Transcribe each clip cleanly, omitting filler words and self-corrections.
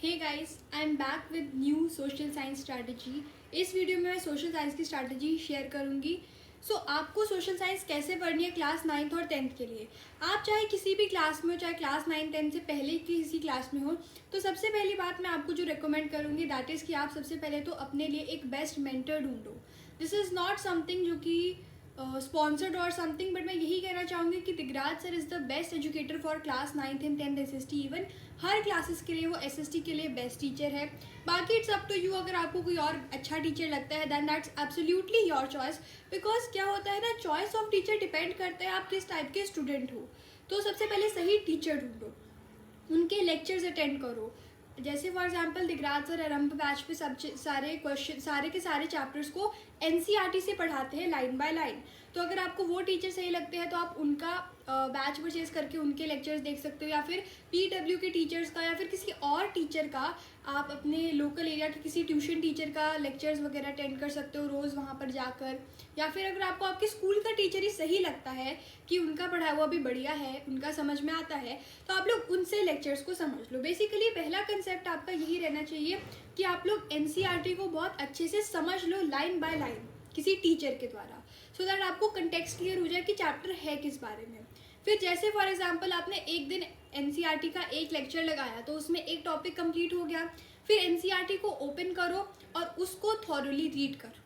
Hey guys, I am back with new social science strategy. इस video में मैं social science की strategy share करूंगी। आपको सोशल साइंस कैसे पढ़नी है क्लास 9th और 10th के लिए। आप चाहे किसी भी क्लास में हो, चाहे क्लास 9 10 से पहले किसी क्लास में हो, तो सबसे पहली बात मैं आपको जो रिकमेंड करूंगी दैट इज़ कि आप सबसे पहले तो अपने लिए एक बेस्ट मेंटर ढूंढो। दिस इज़ नॉट समथिंग जो कि स्पॉन्सर्ड और समथिंग, बट मैं यही कहना चाहूँगी कि Digraj sir is the best educator for class 9th and 10th SST। Even her classes के लिए वो SST के लिए बेस्ट टीचर है। बाकी इट्स अप टू यू, अगर आपको कोई और अच्छा टीचर लगता है then that's absolutely your choice. Because क्या होता है ना, चॉइस ऑफ टीचर डिपेंड करता है आप किस टाइप के स्टूडेंट हो। तो सबसे पहले सही टीचर ढूंढो, उनके लेक्चर्स अटेंड करो। जैसे फॉर एग्जांपल दिगराज सर आरंभ बैच पे सब सारे क्वेश्चन सारे के सारे चैप्टर्स को NCERT से पढ़ाते हैं लाइन बाय लाइन। तो अगर आपको वो टीचर सही लगते हैं तो आप उनका बैच परचेज करके उनके लेक्चर्स देख सकते हो, या फिर PW के टीचर्स का, या फिर किसी और टीचर का आप अपने लोकल एरिया के किसी ट्यूशन टीचर का लेक्चर्स वगैरह अटेंड कर सकते हो रोज़ वहाँ पर जाकर। या फिर अगर आपको आपके स्कूल का टीचर ही सही लगता है कि उनका पढ़ाया हुआ भी बढ़िया है, उनका समझ में आता है, तो आप लोग उनसे लेक्चर्स को समझ लो। बेसिकली पहला कंसेप्ट आपका यही रहना चाहिए कि आप लोग NCERT को बहुत अच्छे से समझ लो लाइन बाय लाइन किसी टीचर के द्वारा, सो दैट आपको कंटेक्स्ट क्लियर हो जाए कि चैप्टर है किस बारे में। फिर जैसे फॉर एग्जांपल आपने एक दिन NCERT का एक लेक्चर लगाया तो उसमें एक टॉपिक कंप्लीट हो गया। फिर NCERT को ओपन करो और उसको थॉरली रीड करो।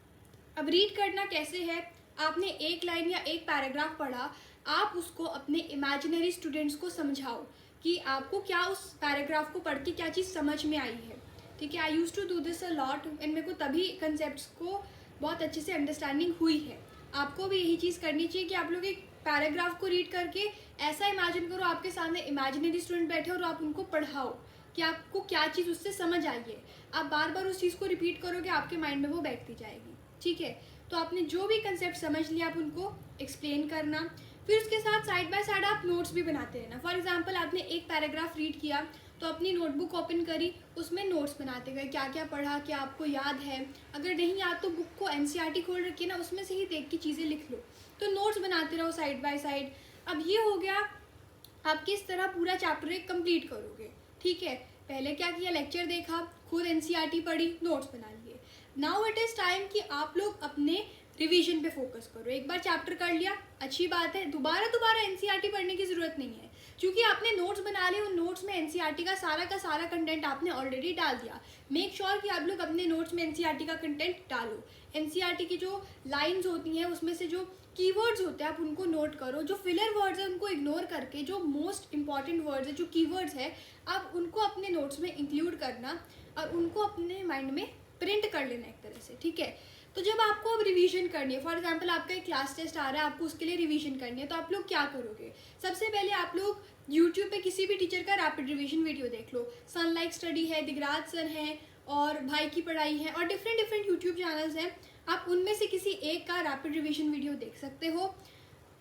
अब रीड करना कैसे है, आपने एक लाइन या एक पैराग्राफ पढ़ा, आप उसको अपने इमेजिनरी स्टूडेंट्स को समझाओ कि आपको क्या उस पैराग्राफ को पढ़ के क्या चीज़ समझ में आई है। ठीक है, I used to do this a lot and मेरे को तभी कंसेप्ट को बहुत अच्छे से अंडरस्टैंडिंग हुई है। आपको भी यही चीज़ करनी चाहिए कि आप लोग एक पैराग्राफ को रीड करके ऐसा इमेजिन करो आपके सामने इमेजिनरी स्टूडेंट बैठे और आप उनको पढ़ाओ कि आपको क्या चीज़ उससे समझ आई है। आप बार बार उस चीज़ को रिपीट करोगे, आपके माइंड में वो बैठती जाएगी। ठीक है, तो आपने जो भी कंसेप्ट समझ लिया आप उनको एक्सप्लेन करना। फिर उसके साथ साइड बाय साइड आप नोट्स भी बनाते रहना। फॉर एग्जांपल आपने एक पैराग्राफ रीड किया तो अपनी नोटबुक ओपन करी, उसमें नोट्स बनाते गए, क्या क्या पढ़ा, क्या आपको याद है। अगर नहीं याद तो बुक को NCERT खोल रखिए ना, उसमें से ही देख के चीज़ें लिख लो। तो नोट्स बनाते रहो साइड बाय साइड। अब ये हो गया आप किस तरह पूरा चैप्टर एक कंप्लीट करोगे। ठीक है, पहले क्या किया, लेक्चर देखा, खुद NCERT पढ़ी, नोट्स बना लिए। नाउ इट इज़ टाइम कि आप लोग अपने रिवीजन पे फोकस करो। एक बार चैप्टर कर लिया, अच्छी बात है, दोबारा NCERT पढ़ने की ज़रूरत नहीं है, क्योंकि आपने नोट्स बना लिए। उन नोट्स में NCERT का सारा कंटेंट आपने ऑलरेडी डाल दिया। मेक श्योर कि आप लोग अपने नोट्स में NCERT का कंटेंट डालो। NCERT की जो लाइन्स होती हैं उसमें से जो कीवर्ड्स होते हैं आप उनको नोट करो। जो फिलर वर्ड्स हैं उनको इग्नोर करके जो मोस्ट इंपॉर्टेंट वर्ड्स है, जो कीवर्ड्स है, आप उनको अपने नोट्स में इंक्लूड करना और उनको अपने माइंड में प्रिंट कर लेना एक तरह से। ठीक है, तो जब आपको अब रिवीजन करनी है, फॉर एग्जांपल आपका एक क्लास टेस्ट आ रहा है, आपको उसके लिए रिवीजन करनी है, तो आप लोग क्या करोगे। सबसे पहले आप लोग यूट्यूब पे किसी भी टीचर का रैपिड रिवीजन वीडियो देख लो। सनलाइक स्टडी है, दिगराज सर हैं, और भाई की पढ़ाई है, और डिफरेंट यूट्यूब चैनल्स हैं। आप उनमें से किसी एक का रैपिड रिवीजन वीडियो देख सकते हो।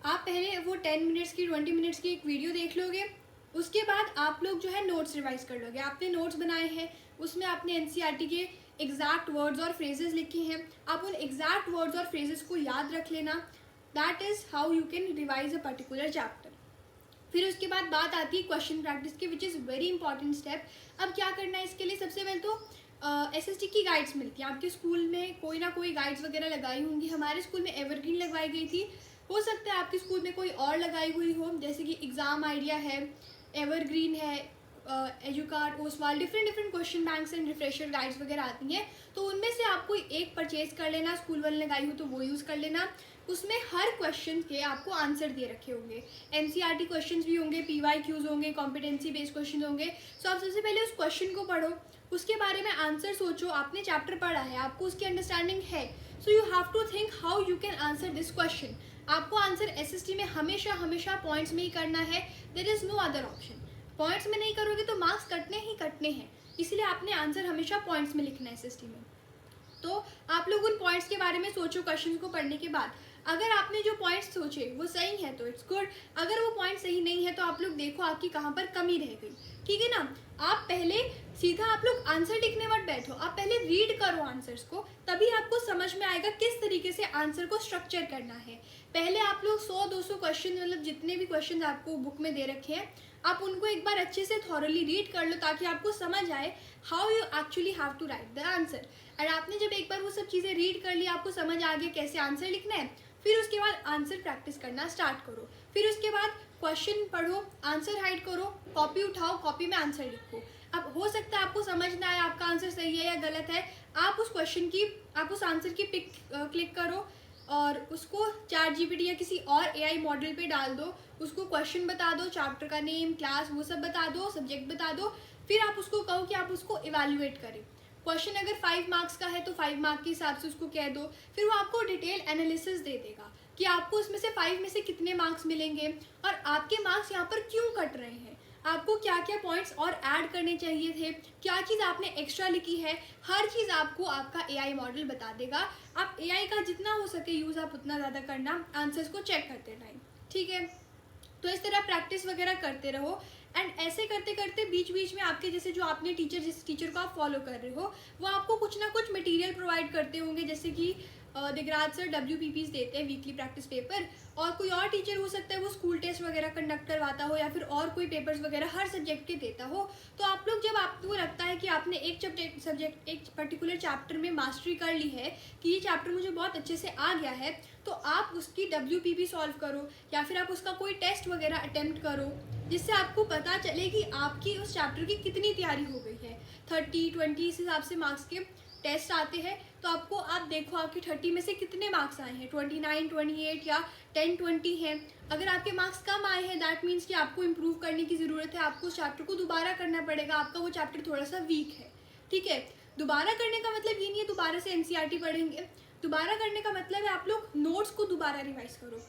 आप पहले वो 10 मिनट्स की 20 मिनट्स की एक वीडियो देख लोगे, उसके बाद आप लोग जो है नोट्स रिवाइज कर लोगे। आपने नोट्स बनाए हैं, उसमें आपने NCERT के एग्जैक्ट वर्ड्स और फ्रेजेस लिखे हैं, आप उन एग्जैक्ट वर्ड्स और फ्रेजेस को याद रख लेना। That is how you can revise a particular chapter. फिर उसके बाद बात आती है क्वेश्चन प्रैक्टिस की, which is very important step. अब क्या करना है इसके लिए, सबसे पहले तो SST की गाइड्स मिलती हैं। आपके स्कूल में कोई ना कोई गाइड्स वगैरह लगाई होंगी। हमारे स्कूल में एवरग्रीन लगवाई गई थी, हो सकता है आपके स्कूल में कोई और लगाई हुई हो, जैसे कि एग्ज़ाम आइडिया है, एवरग्रीन है, Educart, Oswaal, different question banks and refresher guides वगैरह आती हैं। तो उनमें से आपको एक परचेज कर लेना, स्कूल वाले लगाई हो तो वो यूज़ कर लेना। उसमें हर क्वेश्चन के आपको आंसर दे रखे होंगे। NCERT क्वेश्चन भी होंगे, PYQs होंगे, कॉम्पिटेंसी बेस्ड क्वेश्चन होंगे। सो आप सबसे पहले उस क्वेश्चन को पढ़ो, उसके बारे में आंसर सोचो। आपने चैप्टर पढ़ा है, आपको उसकी अंडरस्टैंडिंग है, so you have to think how you can answer this question. आपको आंसर SST में हमेशा पॉइंट्स में ही करना है, there is no other option. Points में नहीं करोगे तो मार्क्स कटने ही कटने हैं, इसलिए आपने आंसर हमेशा पॉइंट्स में लिखना है SST में। तो आप लोग उन पॉइंट्स के बारे में सोचो क्वेश्चन को पढ़ने के बाद। अगर आपने जो पॉइंट्स सोचे वो सही है तो इट्स गुड, अगर वो पॉइंट सही नहीं है तो आप लोग देखो आपकी कहाँ पर कमी रह गई। ठीक है ना, आप पहले सीधा आप लोग आंसर लिखने मत बैठो, आप पहले रीड करो आंसर्स को, तभी आपको समझ में आएगा किस तरीके से आंसर को स्ट्रक्चर करना है। पहले आप लोग 100-200 क्वेश्चन, मतलब जितने भी क्वेश्चन आपको बुक में दे रखे हैं, आप उनको एक बार अच्छे से थॉरली रीड कर लो ताकि आपको समझ आए how you actually have to write the answer. और आपने जब एक बार वो सब चीज़ें रीड कर ली, आपको समझ आ गया कैसे आंसर लिखना है, फिर उसके बाद आंसर प्रैक्टिस करना स्टार्ट करो। फिर उसके बाद क्वेश्चन पढ़ो, आंसर हाइड करो, कॉपी उठाओ, कॉपी में आंसर लिखो। अब हो सकता है आपको समझ ना आए आपका आंसर सही है या गलत है, आप उस आंसर की पिक क्लिक करो और उसको ChatGPT या किसी और AI मॉडल पे डाल दो, उसको क्वेश्चन बता दो, चैप्टर का नेम, क्लास, वो सब बता दो, सब्जेक्ट बता दो। फिर आप उसको कहो कि आप उसको इवैल्यूएट करें। क्वेश्चन अगर 5 मार्क्स का है तो 5 मार्क के हिसाब से उसको कह दो। फिर वो आपको डिटेल एनालिसिस दे देगा कि आपको उसमें से 5 में से कितने मार्क्स मिलेंगे और आपके मार्क्स यहाँ पर क्यों कट रहे हैं, आपको क्या क्या पॉइंट्स और ऐड करने चाहिए थे, क्या चीज़ आपने एक्स्ट्रा लिखी है, हर चीज़ आपको आपका AI मॉडल बता देगा। आप AI का जितना हो सके यूज़ आप उतना ज़्यादा करना आंसर्स को चेक करते टाइम, ठीक है। तो इस तरह प्रैक्टिस वगैरह करते रहो एंड ऐसे करते करते बीच बीच में आपके जैसे जो आपने जिस टीचर को आप फॉलो कर रहे हो वो आपको कुछ ना कुछ मटेरियल प्रोवाइड करते होंगे, जैसे कि दिगराज सर WPPs देते हैं, वीकली प्रैक्टिस पेपर, और कोई और टीचर हो सकता है वो स्कूल टेस्ट वगैरह कंडक्ट करवाता हो या फिर और कोई पेपर्स वगैरह हर सब्जेक्ट के देता हो। तो आप लोग जब आपको लगता है कि आपने एक पर्टिकुलर चैप्टर में मास्टरी कर ली है कि ये चैप्टर मुझे बहुत अच्छे से आ गया है, तो आप उसकी WPP सॉल्व करो या फिर आप उसका कोई टेस्ट वगैरह अटेम्प्ट करो, जिससे आपको पता चले कि आपकी उस चैप्टर की कितनी तैयारी हो गई है। 30-20 इस हिसाब से मार्क्स के टेस्ट आते हैं, तो आपको आप देखो आपके 30 में से कितने मार्क्स आए हैं, 29, 28 या 10, 20 हैं। अगर आपके मार्क्स कम आए हैं दैट मीन्स कि आपको इम्प्रूव करने की ज़रूरत है, आपको उस चैप्टर को दोबारा करना पड़ेगा, आपका वो चैप्टर थोड़ा सा वीक है, ठीक है। दोबारा करने का मतलब ये नहीं है दोबारा से NCERT पढ़ेंगे, दोबारा करने का मतलब है आप लोग नोट्स को दोबारा रिवाइज करो।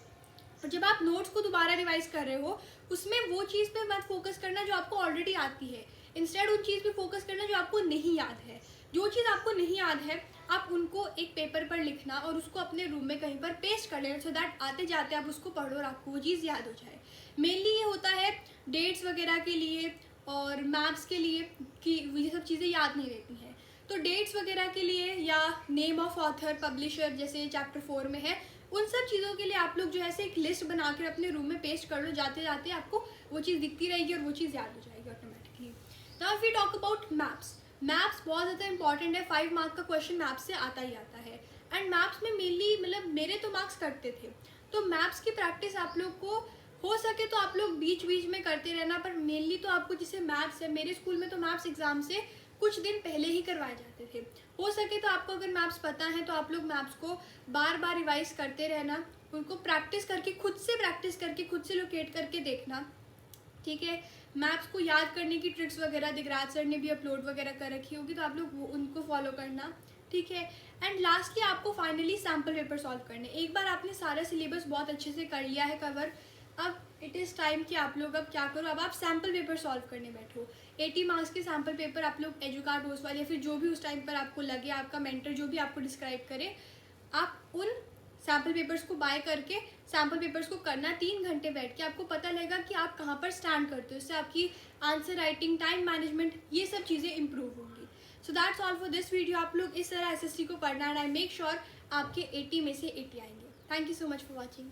और जब आप नोट्स को दोबारा रिवाइज कर रहे हो उसमें वो चीज़ पे मत फोकस करना जो आपको ऑलरेडी आती है, इंस्टेड उन चीज़ पे फोकस करना जो आपको नहीं याद है। जो चीज़ आपको नहीं याद है आप उनको एक पेपर पर लिखना और उसको अपने रूम में कहीं पर पेस्ट कर लेना, सो दैट आते जाते आप उसको पढ़ो और आपको वो चीज़ याद हो जाए। मेनली ये होता है डेट्स वगैरह के लिए और मैप्स के लिए कि ये सब चीज़ें याद नहीं रहती हैं। तो डेट्स वगैरह के लिए या नेम ऑफ ऑथर, पब्लिशर जैसे चैप्टर 4 में है, उन सब चीज़ों के लिए आप लोग जो है एक लिस्ट बनाकर अपने रूम में पेस्ट कर लो, जाते जाते आपको वो चीज़ दिखती रहेगी और वो चीज़ याद हो जाएगी automatically. Now if we talk about maps, maps बहुत ज़्यादा इंपॉर्टेंट है, 5 मार्क का क्वेश्चन मैप्स से आता ही आता है। एंड मैप्स में मेनली मतलब मेरे तो मार्क्स कटते थे, तो मैप्स की प्रैक्टिस आप लोग को हो सके तो आप लोग बीच बीच में करते रहना, पर मेनली तो आपको जैसे मैप्स है, मेरे स्कूल में तो मैप्स एग्जाम से कुछ दिन पहले ही करवाए जाते थे। हो सके तो आपको अगर मैप्स पता है तो आप लोग मैप्स को बार बार रिवाइज करते रहना, उनको प्रैक्टिस करके खुद से लोकेट करके देखना, ठीक है। मैप्स को याद करने की ट्रिक्स वगैरह दिगराज सर ने भी अपलोड वगैरह कर रखी होगी, तो आप लोग उनको फॉलो करना, ठीक है। एंड लास्टली आपको फाइनली सैम्पल पेपर सॉल्व करने। एक बार आपने सारा सिलेबस बहुत अच्छे से कर लिया है कवर, अब इट इज़ टाइम कि आप लोग अब क्या करो, अब आप सैम्पल पेपर सॉल्व करने बैठो। 80 मार्क्स के सैम्पल पेपर आप लोग एजुकार्ट ओसवाल या फिर जो भी उस टाइम पर आपको लगे, आपका मेंटर जो भी आपको डिस्क्राइब करे, आप उन सैम्पल पेपर्स को बाय करके सैम्पल पेपर्स को करना 3 घंटे बैठ के, आपको पता लगेगा कि आप कहाँ पर स्टैंड करते हो, इससे आपकी आंसर राइटिंग, टाइम मैनेजमेंट, ये सब चीज़ें इंप्रूव होंगी। So that's all for this video. आप लोग इस तरह SST को पढ़ना एंड आई मेक श्योर आपके 80 में से 80 आएंगे। Thank you so much for watching.